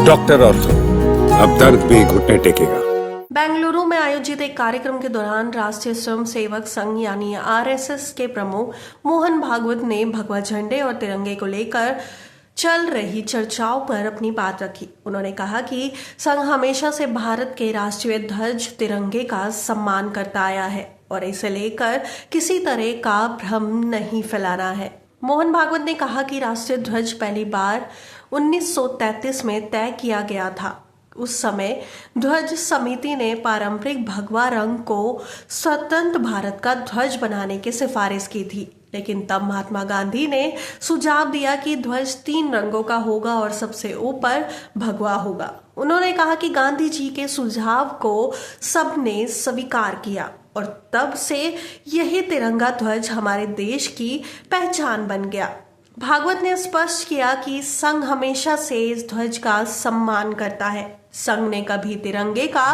Doctor ortho, अब दर्द भी घुटने टेकेगा। बेंगलुरु में आयोजित एक कार्यक्रम के दौरान राष्ट्रीय स्वयं सेवक संघ यानी आरएसएस के प्रमुख मोहन भागवत ने भगवा झंडे और तिरंगे को लेकर चल रही चर्चाओं पर अपनी बात रखी। उन्होंने कहा कि संघ हमेशा से भारत के राष्ट्रीय ध्वज तिरंगे का सम्मान करता आया है और इसे लेकर किसी तरह का भ्रम नहीं फैलाना है। मोहन भागवत ने कहा कि राष्ट्रीय ध्वज पहली बार 1933 में तय किया गया था। उस समय ध्वज समिति ने पारंपरिक भगवा रंग को स्वतंत्र भारत का ध्वज बनाने की सिफारिश की थी, लेकिन तब महात्मा गांधी ने सुझाव दिया कि ध्वज 3 रंगों का होगा और सबसे ऊपर भगवा होगा। उन्होंने कहा कि गांधी जी के सुझाव को सबने स्वीकार किया और तब से यही तिरंगा ध्वज हमारे देश की पहचान बन गया। भागवत ने स्पष्ट किया कि संघ हमेशा से इस ध्वज का सम्मान करता है। संघ ने कभी तिरंगे का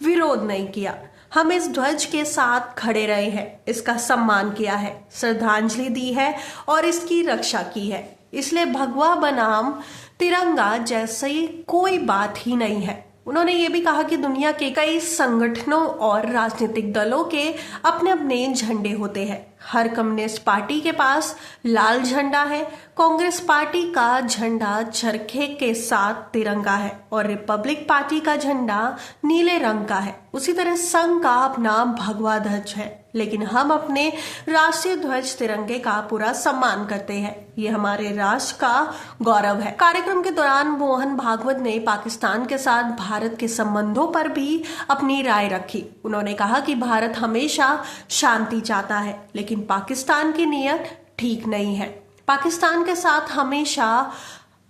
विरोध नहीं किया। हम इस ध्वज के साथ खड़े रहे हैं, इसका सम्मान किया है, श्रद्धांजलि दी है और इसकी रक्षा की है। इसलिए भगवा बनाम तिरंगा जैसी कोई बात ही नहीं है। उन्होंने ये भी कहा कि दुनिया के कई संगठनों और राजनीतिक दलों के अपने अपने झंडे होते हैं। हर कम्युनिस्ट पार्टी के पास लाल झंडा है, कांग्रेस पार्टी का झंडा चरखे के साथ तिरंगा है और रिपब्लिक पार्टी का झंडा नीले रंग का है। उसी तरह संघ का अपना भगवा ध्वज है, लेकिन हम अपने राष्ट्रीय ध्वज तिरंगे का पूरा सम्मान करते हैं। ये हमारे राष्ट्र का गौरव है। कार्यक्रम के दौरान मोहन भागवत ने पाकिस्तान के साथ भारत के संबंधों पर भी अपनी राय रखी। उन्होंने कहा कि भारत हमेशा शांति चाहता है, लेकिन पाकिस्तान की नीयत ठीक नहीं है। पाकिस्तान के साथ हमेशा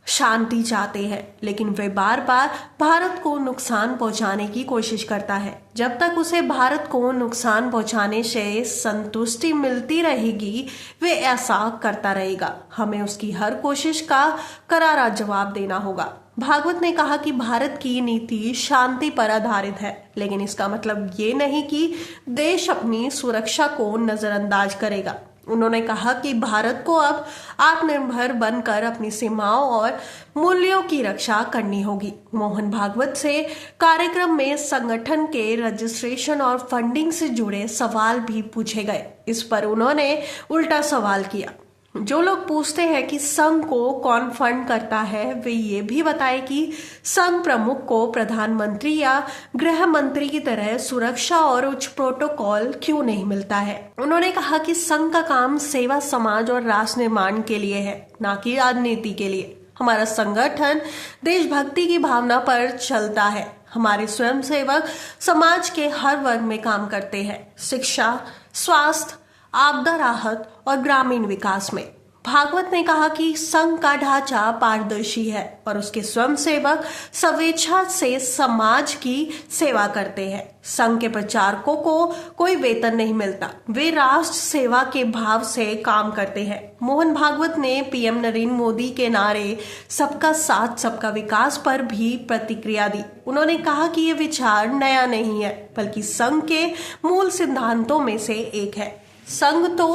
शांति चाहते हैं, लेकिन वे बार बार भारत को नुकसान पहुंचाने की कोशिश करता है। जब तक उसे भारत को नुकसान पहुंचाने से संतुष्टि मिलती रहेगी, वे ऐसा करता रहेगा। हमें उसकी हर कोशिश का करारा जवाब देना होगा। भागवत ने कहा कि भारत की नीति शांति पर आधारित है, लेकिन इसका मतलब ये नहीं कि देश अपनी सुरक्षा को नजरअंदाज करेगा। उन्होंने कहा कि भारत को अब आत्मनिर्भर बनकर अपनी सीमाओं और मूल्यों की रक्षा करनी होगी। मोहन भागवत से कार्यक्रम में संगठन के रजिस्ट्रेशन और फंडिंग से जुड़े सवाल भी पूछे गए। इस पर उन्होंने उल्टा सवाल किया। जो लोग पूछते हैं कि संघ को कौन फंड करता है, वे ये भी बताए कि संघ प्रमुख को प्रधानमंत्री या गृह मंत्री की तरह सुरक्षा और उच्च प्रोटोकॉल क्यों नहीं मिलता है। उन्होंने कहा कि संघ का काम सेवा, समाज और राष्ट्र निर्माण के लिए है, ना कि राजनीति के लिए। हमारा संगठन देशभक्ति की भावना पर चलता है। हमारे स्वयंसेवक समाज के हर वर्ग में काम करते हैं, शिक्षा, स्वास्थ्य, आपदा राहत और ग्रामीण विकास में। भागवत ने कहा कि संघ का ढांचा पारदर्शी है और उसके स्वयंसेवक स्वेच्छा से समाज की सेवा करते हैं। संघ के प्रचारकों को कोई वेतन नहीं मिलता, वे राष्ट्र सेवा के भाव से काम करते हैं। मोहन भागवत ने पीएम नरेंद्र मोदी के नारे सबका साथ सबका विकास पर भी प्रतिक्रिया दी। उन्होंने कहा कि ये विचार नया नहीं है, बल्कि संघ के मूल सिद्धांतों में से एक है। संघ तो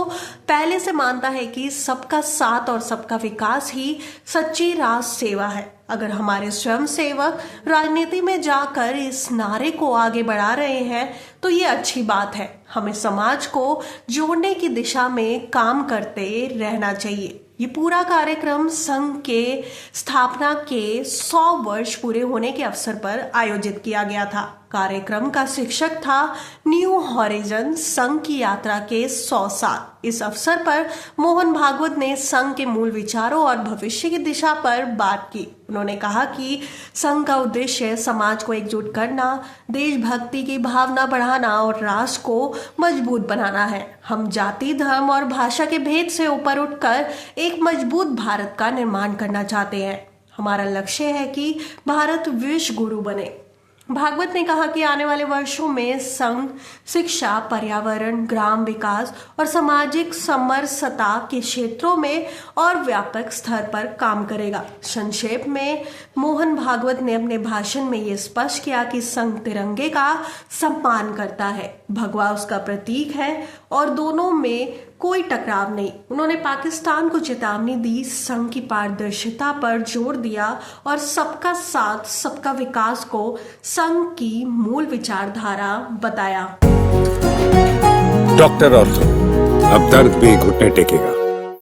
पहले से मानता है कि सबका साथ और सबका विकास ही सच्ची राष्ट्र सेवा है। अगर हमारे स्वयंसेवक राजनीति में जाकर इस नारे को आगे बढ़ा रहे हैं तो ये अच्छी बात है। हमें समाज को जोड़ने की दिशा में काम करते रहना चाहिए। ये पूरा कार्यक्रम संघ के स्थापना के 100 वर्ष पूरे होने के अवसर पर आयोजित किया गया था। कार्यक्रम का शीर्षक था न्यू हॉरिजन, संघ की यात्रा के 100 साल। इस अवसर पर मोहन भागवत ने संघ के मूल विचारों और भविष्य की दिशा पर बात की। उन्होंने कहा कि संघ का उद्देश्य समाज को एकजुट करना, देशभक्ति की भावना बढ़ाना और राष्ट्र को मजबूत बनाना है। हम जाति, धर्म और भाषा के भेद से ऊपर उठकर एक मजबूत भारत का निर्माण करना चाहते हैं। हमारा लक्ष्य है कि भारत विश्व गुरु बने। भागवत ने कहा कि आने वाले वर्षों में संघ शिक्षा, पर्यावरण, ग्राम विकास और सामाजिक समरसता के क्षेत्रों में और व्यापक स्तर पर काम करेगा। संक्षेप में मोहन भागवत ने अपने भाषण में ये स्पष्ट किया कि संघ तिरंगे का सम्मान करता है, भगवा उसका प्रतीक है और दोनों में कोई टकराव नहीं। उन्होंने पाकिस्तान को चेतावनी दी, संघ की पारदर्शिता पर जोर दिया और सबका साथ सबका विकास को संघ की मूल विचारधारा बताया। डॉक्टर और तुम, अब दर्द भी घुटने टेकेगा।